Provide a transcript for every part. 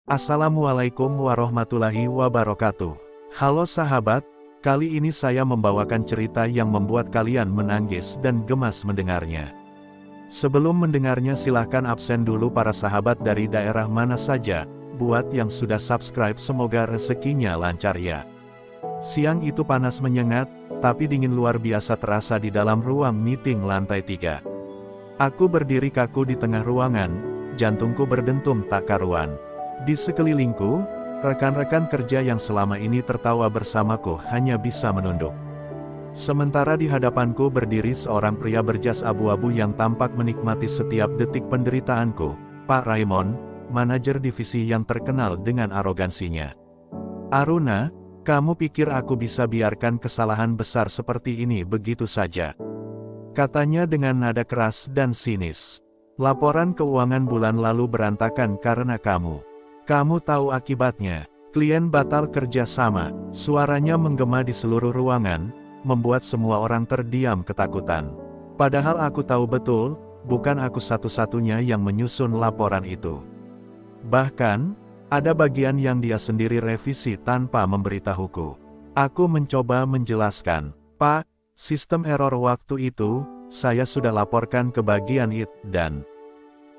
Assalamualaikum warahmatullahi wabarakatuh. Halo sahabat, kali ini saya membawakan cerita yang membuat kalian menangis dan gemas mendengarnya. Sebelum mendengarnya silahkan absen dulu para sahabat dari daerah mana saja, buat yang sudah subscribe semoga rezekinya lancar ya. Siang itu panas menyengat, tapi dingin luar biasa terasa di dalam ruang meeting lantai 3. Aku berdiri kaku di tengah ruangan, jantungku berdentum tak karuan. Di sekelilingku, rekan-rekan kerja yang selama ini tertawa bersamaku hanya bisa menunduk. Sementara di hadapanku berdiri seorang pria berjas abu-abu yang tampak menikmati setiap detik penderitaanku, Pak Raymond, manajer divisi yang terkenal dengan arogansinya. "Aruna, kamu pikir aku bisa biarkan kesalahan besar seperti ini begitu saja?" Katanya dengan nada keras dan sinis. "Laporan keuangan bulan lalu berantakan karena kamu. Kamu tahu akibatnya, klien batal kerja sama." Suaranya menggema di seluruh ruangan, membuat semua orang terdiam ketakutan. Padahal aku tahu betul, bukan aku satu-satunya yang menyusun laporan itu. Bahkan, ada bagian yang dia sendiri revisi tanpa memberitahuku. Aku mencoba menjelaskan, "Pak, sistem error waktu itu, saya sudah laporkan ke bagian IT dan..."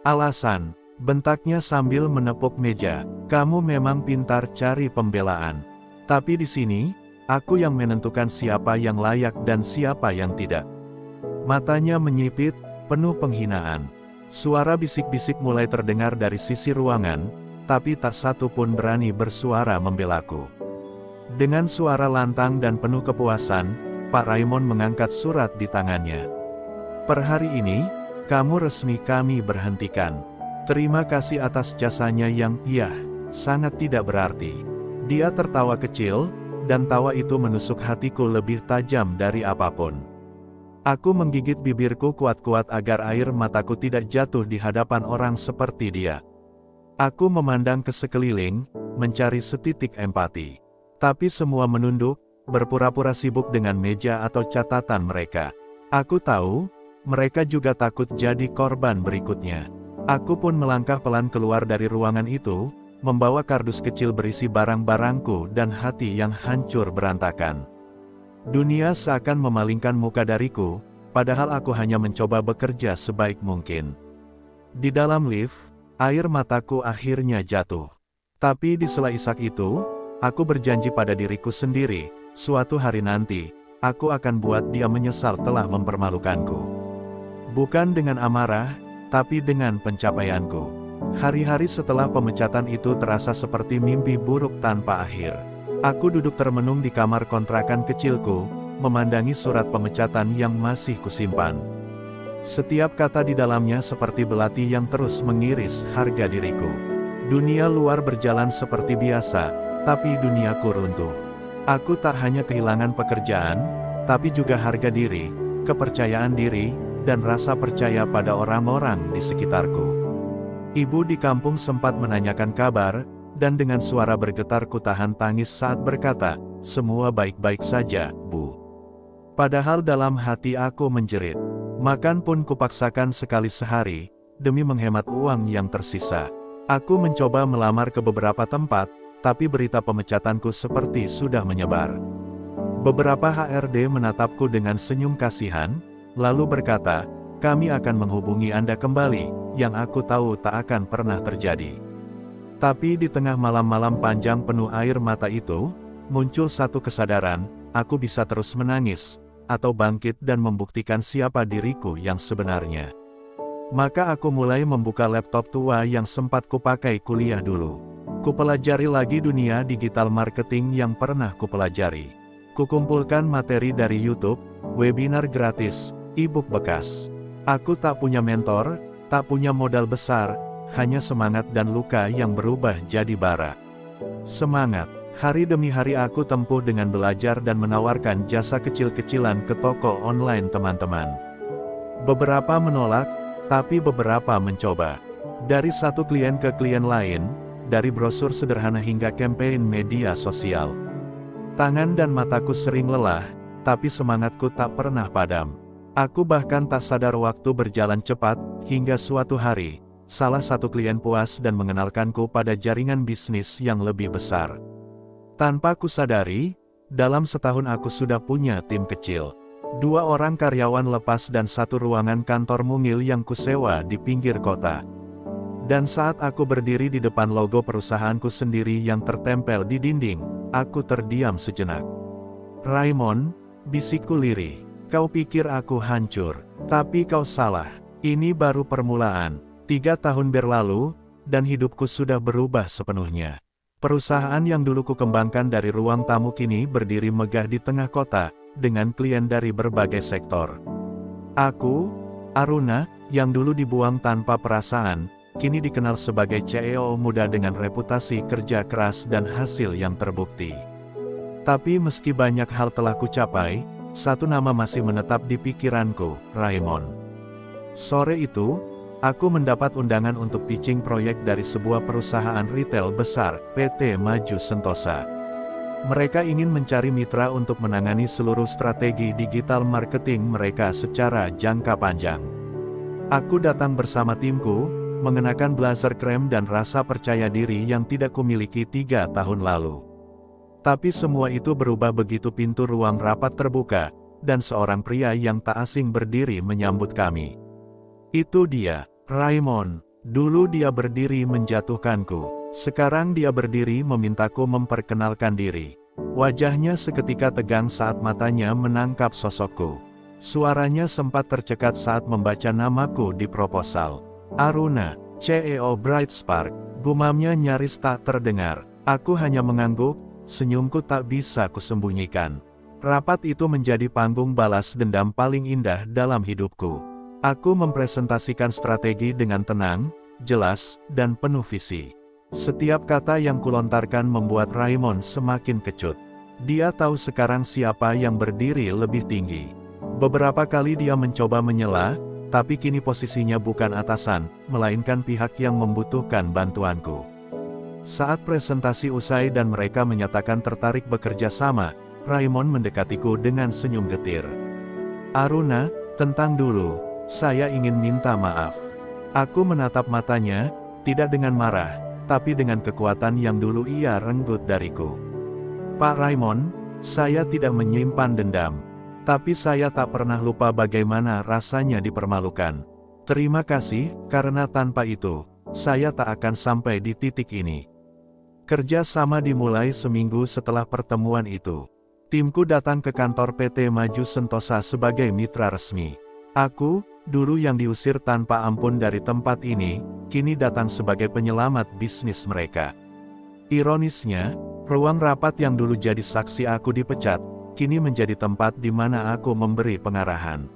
"Alasan," bentaknya sambil menepuk meja, "kamu memang pintar cari pembelaan. Tapi di sini, aku yang menentukan siapa yang layak dan siapa yang tidak." Matanya menyipit, penuh penghinaan. Suara bisik-bisik mulai terdengar dari sisi ruangan, tapi tak satu pun berani bersuara membelaku. Dengan suara lantang dan penuh kepuasan, Pak Raymond mengangkat surat di tangannya. "Per hari ini, kamu resmi kami berhentikan. Terima kasih atas jasanya yang, sangat tidak berarti." Dia tertawa kecil, dan tawa itu menusuk hatiku lebih tajam dari apapun. Aku menggigit bibirku kuat-kuat agar air mataku tidak jatuh di hadapan orang seperti dia. Aku memandang ke sekeliling, mencari setitik empati. Tapi semua menunduk, berpura-pura sibuk dengan meja atau catatan mereka. Aku tahu, mereka juga takut jadi korban berikutnya. Aku pun melangkah pelan keluar dari ruangan itu, membawa kardus kecil berisi barang-barangku dan hati yang hancur berantakan. Dunia seakan memalingkan muka dariku, padahal aku hanya mencoba bekerja sebaik mungkin. Di dalam lift, air mataku akhirnya jatuh. Tapi di sela isak itu, aku berjanji pada diriku sendiri, suatu hari nanti, aku akan buat dia menyesal telah mempermalukanku. Bukan dengan amarah, tapi dengan pencapaianku. Hari-hari setelah pemecatan itu terasa seperti mimpi buruk tanpa akhir. Aku duduk termenung di kamar kontrakan kecilku, memandangi surat pemecatan yang masih kusimpan. Setiap kata di dalamnya seperti belati yang terus mengiris harga diriku. Dunia luar berjalan seperti biasa, tapi duniaku runtuh. Aku tak hanya kehilangan pekerjaan, tapi juga harga diri, kepercayaan diri, dan rasa percaya pada orang-orang di sekitarku. Ibu di kampung sempat menanyakan kabar, dan dengan suara bergetar ku tahan tangis saat berkata, "Semua baik-baik saja, Bu." Padahal dalam hati aku menjerit. Makan pun kupaksakan sekali sehari, demi menghemat uang yang tersisa. Aku mencoba melamar ke beberapa tempat, tapi berita pemecatanku seperti sudah menyebar. Beberapa HRD menatapku dengan senyum kasihan, lalu berkata, "Kami akan menghubungi Anda kembali," yang aku tahu tak akan pernah terjadi. Tapi di tengah malam-malam panjang penuh air mata itu, muncul satu kesadaran, aku bisa terus menangis, atau bangkit dan membuktikan siapa diriku yang sebenarnya. Maka aku mulai membuka laptop tua yang sempat kupakai kuliah dulu. Kupelajari lagi dunia digital marketing yang pernah kupelajari. Kukumpulkan materi dari YouTube, webinar gratis, e-book bekas. Aku tak punya mentor, tak punya modal besar, hanya semangat dan luka yang berubah jadi bara. Semangat. Hari demi hari aku tempuh dengan belajar dan menawarkan jasa kecil-kecilan ke toko online teman-teman. Beberapa menolak, tapi beberapa mencoba. Dari satu klien ke klien lain, dari brosur sederhana hingga campaign media sosial. Tangan dan mataku sering lelah, tapi semangatku tak pernah padam. Aku bahkan tak sadar waktu berjalan cepat, hingga suatu hari, salah satu klien puas dan mengenalkanku pada jaringan bisnis yang lebih besar. Tanpa kusadari, dalam setahun aku sudah punya tim kecil. 2 orang karyawan lepas dan 1 ruangan kantor mungil yang kusewa di pinggir kota. Dan saat aku berdiri di depan logo perusahaanku sendiri yang tertempel di dinding, aku terdiam sejenak. "Raymond," bisikku lirih, "kau pikir aku hancur, tapi kau salah. Ini baru permulaan. 3 tahun berlalu, dan hidupku sudah berubah sepenuhnya." Perusahaan yang dulu kukembangkan dari ruang tamu kini berdiri megah di tengah kota, dengan klien dari berbagai sektor. Aku, Aruna, yang dulu dibuang tanpa perasaan, kini dikenal sebagai CEO muda dengan reputasi kerja keras dan hasil yang terbukti. Tapi meski banyak hal telah kucapai, satu nama masih menetap di pikiranku, Raymond. Sore itu, aku mendapat undangan untuk pitching proyek dari sebuah perusahaan retail besar, PT Maju Sentosa. Mereka ingin mencari mitra untuk menangani seluruh strategi digital marketing mereka secara jangka panjang. Aku datang bersama timku, mengenakan blazer krem dan rasa percaya diri yang tidak kumiliki 3 tahun lalu. Tapi semua itu berubah begitu pintu ruang rapat terbuka, dan seorang pria yang tak asing berdiri menyambut kami. Itu dia, Raymond. Dulu dia berdiri menjatuhkanku. Sekarang dia berdiri memintaku memperkenalkan diri. Wajahnya seketika tegang saat matanya menangkap sosokku. Suaranya sempat tercekat saat membaca namaku di proposal. "Aruna, CEO Bright Spark," gumamnya nyaris tak terdengar. Aku hanya mengangguk, senyumku tak bisa kusembunyikan. Rapat itu menjadi panggung balas dendam paling indah dalam hidupku. Aku mempresentasikan strategi dengan tenang, jelas, dan penuh visi. Setiap kata yang kulontarkan membuat Raymond semakin kecut. Dia tahu sekarang siapa yang berdiri lebih tinggi. Beberapa kali dia mencoba menyela, tapi kini posisinya bukan atasan, melainkan pihak yang membutuhkan bantuanku. Saat presentasi usai dan mereka menyatakan tertarik bekerja sama, Raymond mendekatiku dengan senyum getir. "Aruna, tentang dulu, saya ingin minta maaf." Aku menatap matanya, tidak dengan marah, tapi dengan kekuatan yang dulu ia renggut dariku. "Pak Raymond, saya tidak menyimpan dendam. Tapi saya tak pernah lupa bagaimana rasanya dipermalukan. Terima kasih, karena tanpa itu, saya tak akan sampai di titik ini." Kerja sama dimulai seminggu setelah pertemuan itu. Timku datang ke kantor PT Maju Sentosa sebagai mitra resmi. Aku, dulu yang diusir tanpa ampun dari tempat ini, kini datang sebagai penyelamat bisnis mereka. Ironisnya, ruang rapat yang dulu jadi saksi aku dipecat, kini menjadi tempat di mana aku memberi pengarahan.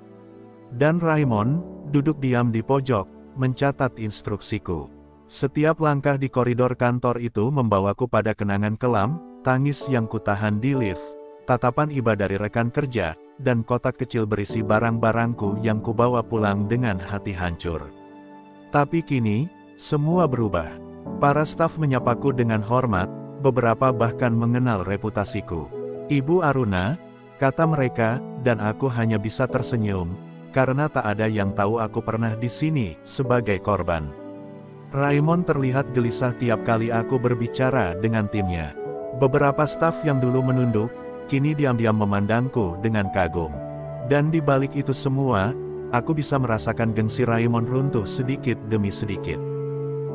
Dan Raymond, duduk diam di pojok, mencatat instruksiku. Setiap langkah di koridor kantor itu membawaku pada kenangan kelam, tangis yang kutahan di lift, tatapan iba dari rekan kerja, dan kotak kecil berisi barang-barangku yang kubawa pulang dengan hati hancur. Tapi kini, semua berubah. Para staf menyapaku dengan hormat, beberapa bahkan mengenal reputasiku. "Ibu Aruna," kata mereka, dan aku hanya bisa tersenyum, karena tak ada yang tahu aku pernah di sini sebagai korban. Raymond terlihat gelisah tiap kali aku berbicara dengan timnya. Beberapa staf yang dulu menunduk, kini diam-diam memandangku dengan kagum. Dan di balik itu semua, aku bisa merasakan gengsi Raymond runtuh sedikit demi sedikit.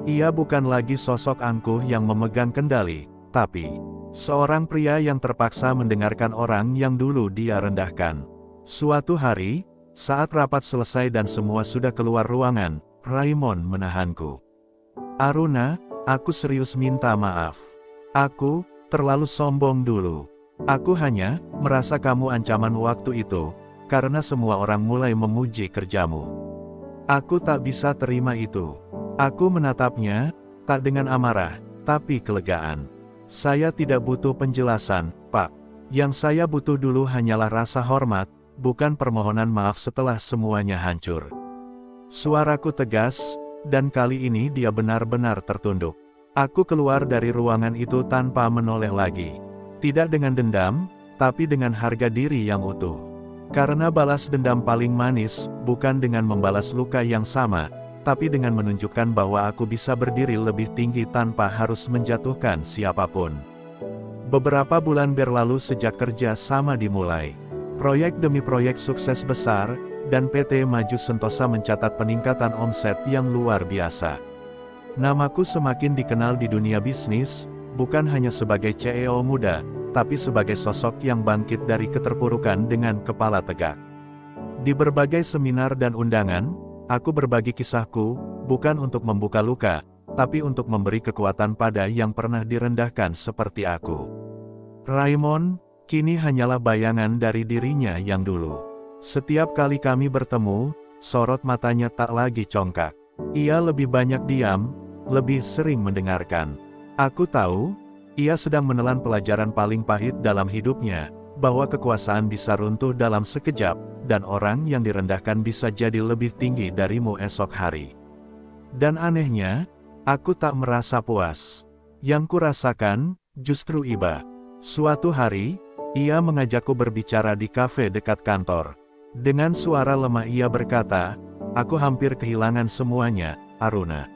Ia bukan lagi sosok angkuh yang memegang kendali, tapi seorang pria yang terpaksa mendengarkan orang yang dulu dia rendahkan. Suatu hari, saat rapat selesai dan semua sudah keluar ruangan, Raymond menahanku. "Aruna, aku serius minta maaf. Aku terlalu sombong dulu. Aku hanya merasa kamu ancaman waktu itu, karena semua orang mulai memuji kerjamu. Aku tak bisa terima itu." Aku menatapnya, tak dengan amarah, tapi kelegaan. "Saya tidak butuh penjelasan, Pak. Yang saya butuh dulu hanyalah rasa hormat, bukan permohonan maaf setelah semuanya hancur." Suaraku tegas, dan kali ini dia benar-benar tertunduk. Aku keluar dari ruangan itu tanpa menoleh lagi. Tidak dengan dendam, tapi dengan harga diri yang utuh. Karena balas dendam paling manis, bukan dengan membalas luka yang sama, tapi dengan menunjukkan bahwa aku bisa berdiri lebih tinggi tanpa harus menjatuhkan siapapun. Beberapa bulan berlalu sejak kerja sama dimulai. Proyek demi proyek sukses besar, dan PT Maju Sentosa mencatat peningkatan omset yang luar biasa. Namaku semakin dikenal di dunia bisnis, bukan hanya sebagai CEO muda, tapi sebagai sosok yang bangkit dari keterpurukan dengan kepala tegak. Di berbagai seminar dan undangan, aku berbagi kisahku, bukan untuk membuka luka, tapi untuk memberi kekuatan pada yang pernah direndahkan seperti aku. Raymond, kini hanyalah bayangan dari dirinya yang dulu. Setiap kali kami bertemu, sorot matanya tak lagi congkak. Ia lebih banyak diam, lebih sering mendengarkan. Aku tahu, ia sedang menelan pelajaran paling pahit dalam hidupnya, bahwa kekuasaan bisa runtuh dalam sekejap, dan orang yang direndahkan bisa jadi lebih tinggi darimu esok hari. Dan anehnya, aku tak merasa puas. Yang kurasakan, justru iba. Suatu hari, ia mengajakku berbicara di kafe dekat kantor. Dengan suara lemah ia berkata, "Aku hampir kehilangan semuanya, Aruna.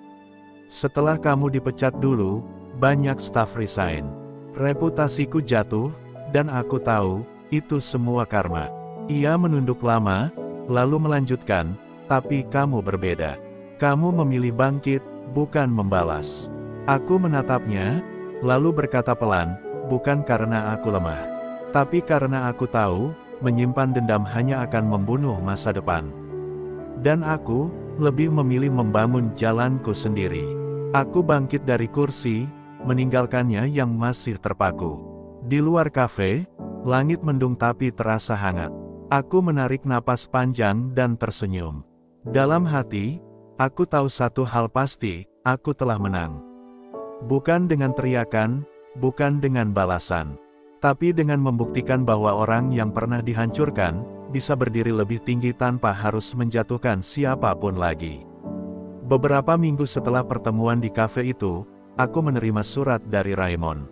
Setelah kamu dipecat dulu, banyak staf resign. Reputasiku jatuh, dan aku tahu, itu semua karma." Ia menunduk lama, lalu melanjutkan, "Tapi kamu berbeda. Kamu memilih bangkit, bukan membalas." Aku menatapnya, lalu berkata pelan, "Bukan karena aku lemah. Tapi karena aku tahu, menyimpan dendam hanya akan membunuh masa depan. Dan aku, lebih memilih membangun jalanku sendiri." Aku bangkit dari kursi, meninggalkannya yang masih terpaku. Di luar kafe, langit mendung tapi terasa hangat. Aku menarik napas panjang dan tersenyum. Dalam hati, aku tahu satu hal pasti, aku telah menang. Bukan dengan teriakan, bukan dengan balasan, tapi dengan membuktikan bahwa orang yang pernah dihancurkan, bisa berdiri lebih tinggi tanpa harus menjatuhkan siapapun lagi. Beberapa minggu setelah pertemuan di kafe itu, aku menerima surat dari Raymond.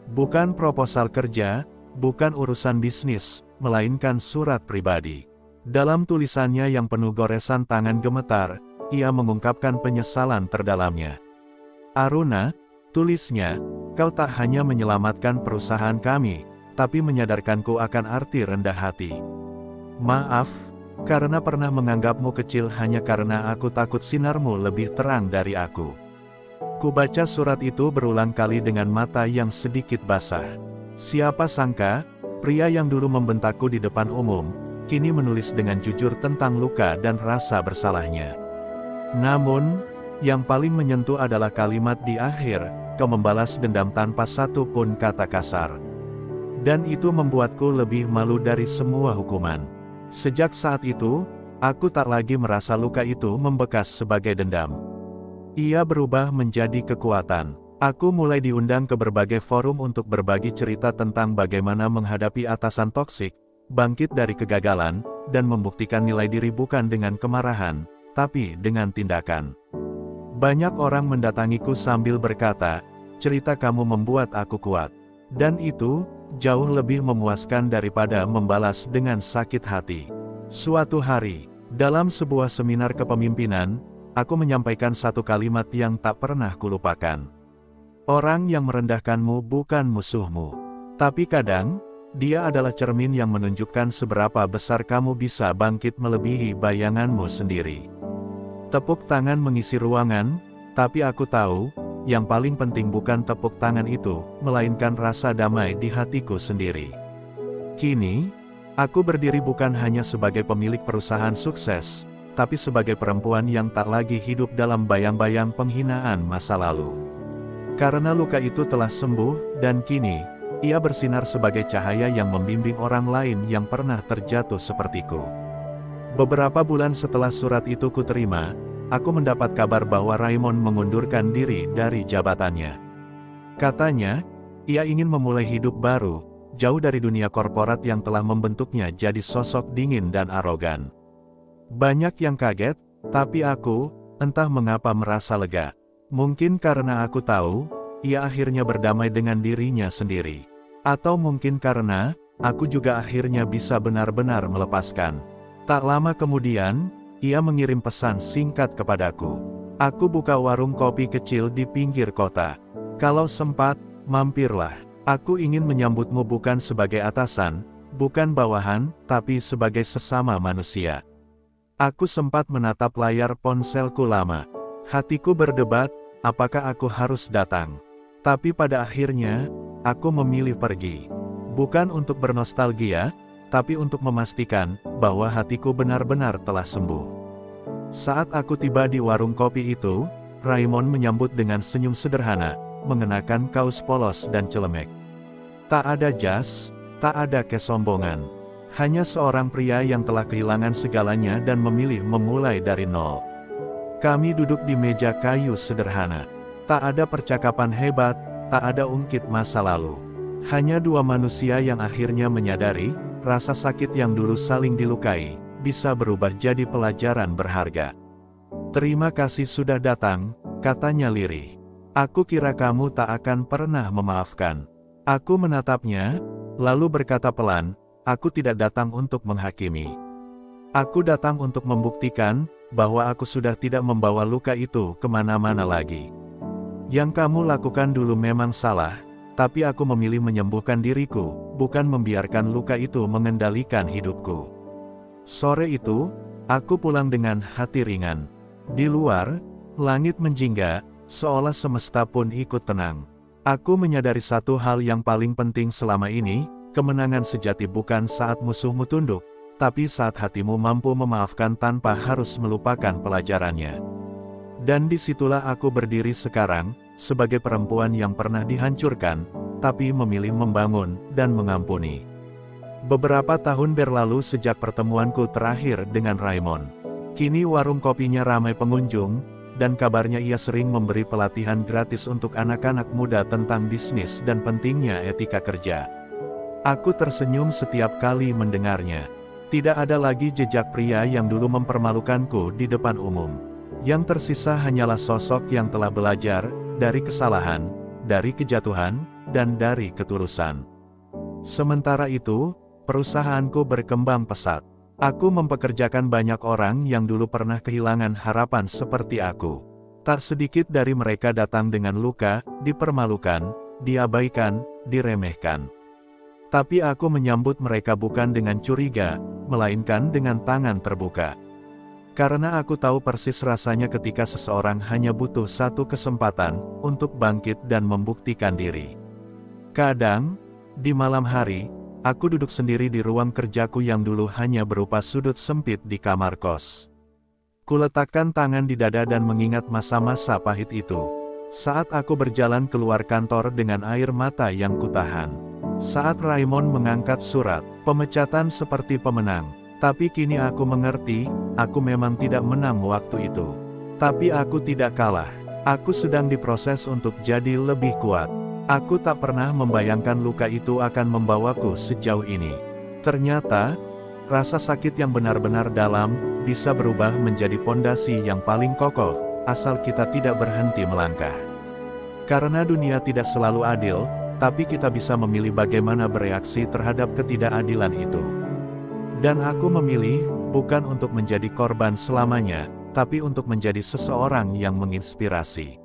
Bukan proposal kerja, bukan urusan bisnis, melainkan surat pribadi. Dalam tulisannya yang penuh goresan tangan gemetar, ia mengungkapkan penyesalan terdalamnya. "Aruna," tulisnya, "kau tak hanya menyelamatkan perusahaan kami, tapi menyadarkanku akan arti rendah hati. Maaf, karena pernah menganggapmu kecil hanya karena aku takut sinarmu lebih terang dari aku." Kubaca surat itu berulang kali dengan mata yang sedikit basah. Siapa sangka, pria yang dulu membentakku di depan umum, kini menulis dengan jujur tentang luka dan rasa bersalahnya. Namun, yang paling menyentuh adalah kalimat di akhir, "Kau membalas dendam tanpa satu pun kata kasar." Dan itu membuatku lebih malu dari semua hukuman. Sejak saat itu, aku tak lagi merasa luka itu membekas sebagai dendam. Ia berubah menjadi kekuatan. Aku mulai diundang ke berbagai forum untuk berbagi cerita tentang bagaimana menghadapi atasan toksik, bangkit dari kegagalan, dan membuktikan nilai diri bukan dengan kemarahan, tapi dengan tindakan. Banyak orang mendatangiku sambil berkata, "Cerita kamu membuat aku kuat." Dan itu, jauh lebih memuaskan daripada membalas dengan sakit hati. Suatu hari, dalam sebuah seminar kepemimpinan, aku menyampaikan satu kalimat yang tak pernah kulupakan. "Orang yang merendahkanmu bukan musuhmu. Tapi kadang, dia adalah cermin yang menunjukkan seberapa besar kamu bisa bangkit melebihi bayanganmu sendiri." Tepuk tangan mengisi ruangan, tapi aku tahu, yang paling penting bukan tepuk tangan itu, melainkan rasa damai di hatiku sendiri. Kini, aku berdiri bukan hanya sebagai pemilik perusahaan sukses, tapi sebagai perempuan yang tak lagi hidup dalam bayang-bayang penghinaan masa lalu. Karena luka itu telah sembuh, dan kini, ia bersinar sebagai cahaya yang membimbing orang lain yang pernah terjatuh sepertiku. Beberapa bulan setelah surat itu kuterima, aku mendapat kabar bahwa Raymond mengundurkan diri dari jabatannya. Katanya, ia ingin memulai hidup baru, jauh dari dunia korporat yang telah membentuknya jadi sosok dingin dan arogan. Banyak yang kaget, tapi aku, entah mengapa merasa lega. Mungkin karena aku tahu, ia akhirnya berdamai dengan dirinya sendiri. Atau mungkin karena, aku juga akhirnya bisa benar-benar melepaskan. Tak lama kemudian, ia mengirim pesan singkat kepadaku. Aku buka warung kopi kecil di pinggir kota. Kalau sempat, mampirlah. Aku ingin menyambutmu bukan sebagai atasan, bukan bawahan, tapi sebagai sesama manusia. Aku sempat menatap layar ponselku lama. Hatiku berdebat, apakah aku harus datang. Tapi pada akhirnya, aku memilih pergi. Bukan untuk bernostalgia, tapi untuk memastikan bahwa hatiku benar-benar telah sembuh. Saat aku tiba di warung kopi itu, Raymond menyambut dengan senyum sederhana, mengenakan kaos polos dan celemek. Tak ada jas, tak ada kesombongan. Hanya seorang pria yang telah kehilangan segalanya dan memilih memulai dari nol. Kami duduk di meja kayu sederhana. Tak ada percakapan hebat, tak ada ungkit masa lalu. Hanya dua manusia yang akhirnya menyadari, rasa sakit yang dulu saling dilukai, bisa berubah jadi pelajaran berharga. Terima kasih sudah datang, katanya lirih. Aku kira kamu tak akan pernah memaafkan. Aku menatapnya, lalu berkata pelan, aku tidak datang untuk menghakimi. Aku datang untuk membuktikan, bahwa aku sudah tidak membawa luka itu kemana-mana lagi. Yang kamu lakukan dulu memang salah, tapi aku memilih menyembuhkan diriku, bukan membiarkan luka itu mengendalikan hidupku. Sore itu, aku pulang dengan hati ringan. Di luar, langit menjingga, seolah semesta pun ikut tenang. Aku menyadari satu hal yang paling penting selama ini, kemenangan sejati bukan saat musuhmu tunduk, tapi saat hatimu mampu memaafkan tanpa harus melupakan pelajarannya. Dan disitulah aku berdiri sekarang, sebagai perempuan yang pernah dihancurkan, tapi memilih membangun dan mengampuni. Beberapa tahun berlalu sejak pertemuanku terakhir dengan Raymond. Kini warung kopinya ramai pengunjung, dan kabarnya ia sering memberi pelatihan gratis untuk anak-anak muda tentang bisnis dan pentingnya etika kerja. Aku tersenyum setiap kali mendengarnya. Tidak ada lagi jejak pria yang dulu mempermalukanku di depan umum. Yang tersisa hanyalah sosok yang telah belajar, dari kesalahan, dari kejatuhan, dan dari ketulusan. Sementara itu, perusahaanku berkembang pesat. Aku mempekerjakan banyak orang yang dulu pernah kehilangan harapan seperti aku. Tak sedikit dari mereka datang dengan luka, dipermalukan, diabaikan, diremehkan. Tapi aku menyambut mereka bukan dengan curiga, melainkan dengan tangan terbuka. Karena aku tahu persis rasanya ketika seseorang hanya butuh satu kesempatan untuk bangkit dan membuktikan diri. Kadang, di malam hari, aku duduk sendiri di ruang kerjaku yang dulu hanya berupa sudut sempit di kamar kos. Kuletakkan tangan di dada dan mengingat masa-masa pahit itu. Saat aku berjalan keluar kantor dengan air mata yang kutahan. Saat Raymond mengangkat surat pemecatan seperti pemenang. Tapi kini aku mengerti, aku memang tidak menang waktu itu. Tapi aku tidak kalah. Aku sedang diproses untuk jadi lebih kuat. Aku tak pernah membayangkan luka itu akan membawaku sejauh ini. Ternyata, rasa sakit yang benar-benar dalam, bisa berubah menjadi pondasi yang paling kokoh, asal kita tidak berhenti melangkah. Karena dunia tidak selalu adil, tapi kita bisa memilih bagaimana bereaksi terhadap ketidakadilan itu. Dan aku memilih, bukan untuk menjadi korban selamanya, tapi untuk menjadi seseorang yang menginspirasi.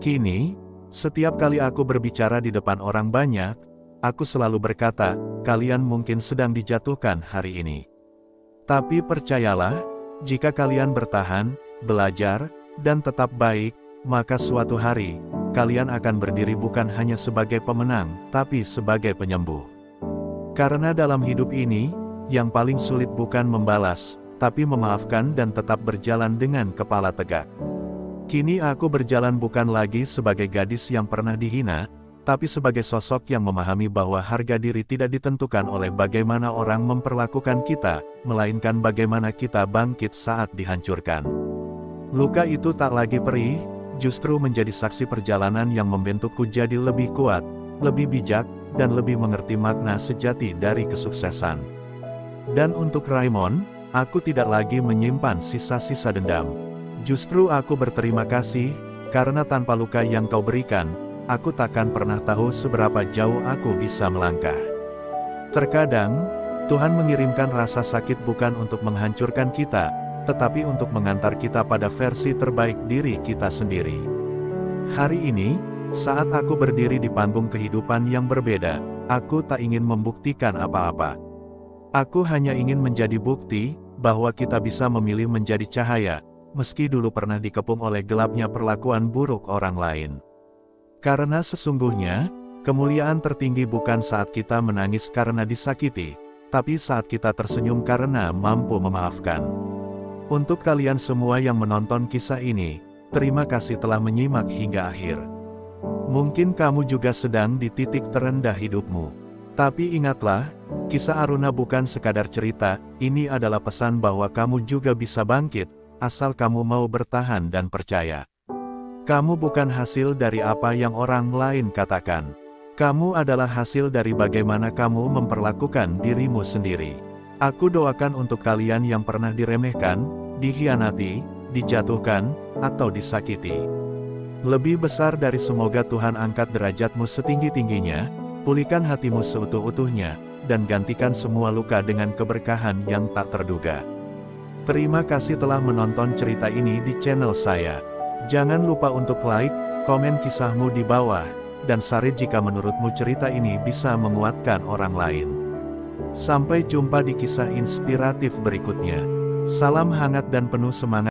Kini, setiap kali aku berbicara di depan orang banyak, aku selalu berkata, kalian mungkin sedang dijatuhkan hari ini. Tapi percayalah, jika kalian bertahan, belajar, dan tetap baik, maka suatu hari, kalian akan berdiri bukan hanya sebagai pemenang, tapi sebagai penyembuh. Karena dalam hidup ini, yang paling sulit bukan membalas, tapi memaafkan dan tetap berjalan dengan kepala tegak. Kini aku berjalan bukan lagi sebagai gadis yang pernah dihina, tapi sebagai sosok yang memahami bahwa harga diri tidak ditentukan oleh bagaimana orang memperlakukan kita, melainkan bagaimana kita bangkit saat dihancurkan. Luka itu tak lagi perih, justru menjadi saksi perjalanan yang membentukku jadi lebih kuat, lebih bijak, dan lebih mengerti makna sejati dari kesuksesan. Dan untuk Raymond, aku tidak lagi menyimpan sisa-sisa dendam. Justru aku berterima kasih, karena tanpa luka yang kau berikan, aku takkan pernah tahu seberapa jauh aku bisa melangkah. Terkadang, Tuhan mengirimkan rasa sakit bukan untuk menghancurkan kita, tetapi untuk mengantar kita pada versi terbaik diri kita sendiri. Hari ini, saat aku berdiri di panggung kehidupan yang berbeda, aku tak ingin membuktikan apa-apa. Aku hanya ingin menjadi bukti bahwa kita bisa memilih menjadi cahaya, meski dulu pernah dikepung oleh gelapnya perlakuan buruk orang lain. Karena sesungguhnya, kemuliaan tertinggi bukan saat kita menangis karena disakiti, tapi saat kita tersenyum karena mampu memaafkan. Untuk kalian semua yang menonton kisah ini, terima kasih telah menyimak hingga akhir. Mungkin kamu juga sedang di titik terendah hidupmu. Tapi ingatlah, kisah Aruna bukan sekadar cerita, ini adalah pesan bahwa kamu juga bisa bangkit, asal kamu mau bertahan dan percaya. Kamu bukan hasil dari apa yang orang lain katakan. Kamu adalah hasil dari bagaimana kamu memperlakukan dirimu sendiri. Aku doakan untuk kalian yang pernah diremehkan, dikhianati, dijatuhkan, atau disakiti. Lebih besar dari semoga Tuhan angkat derajatmu setinggi-tingginya, pulihkan hatimu seutuh-utuhnya, dan gantikan semua luka dengan keberkahan yang tak terduga. Terima kasih telah menonton cerita ini di channel saya. Jangan lupa untuk like, komen kisahmu di bawah, dan share jika menurutmu cerita ini bisa menguatkan orang lain. Sampai jumpa di kisah inspiratif berikutnya. Salam hangat dan penuh semangat.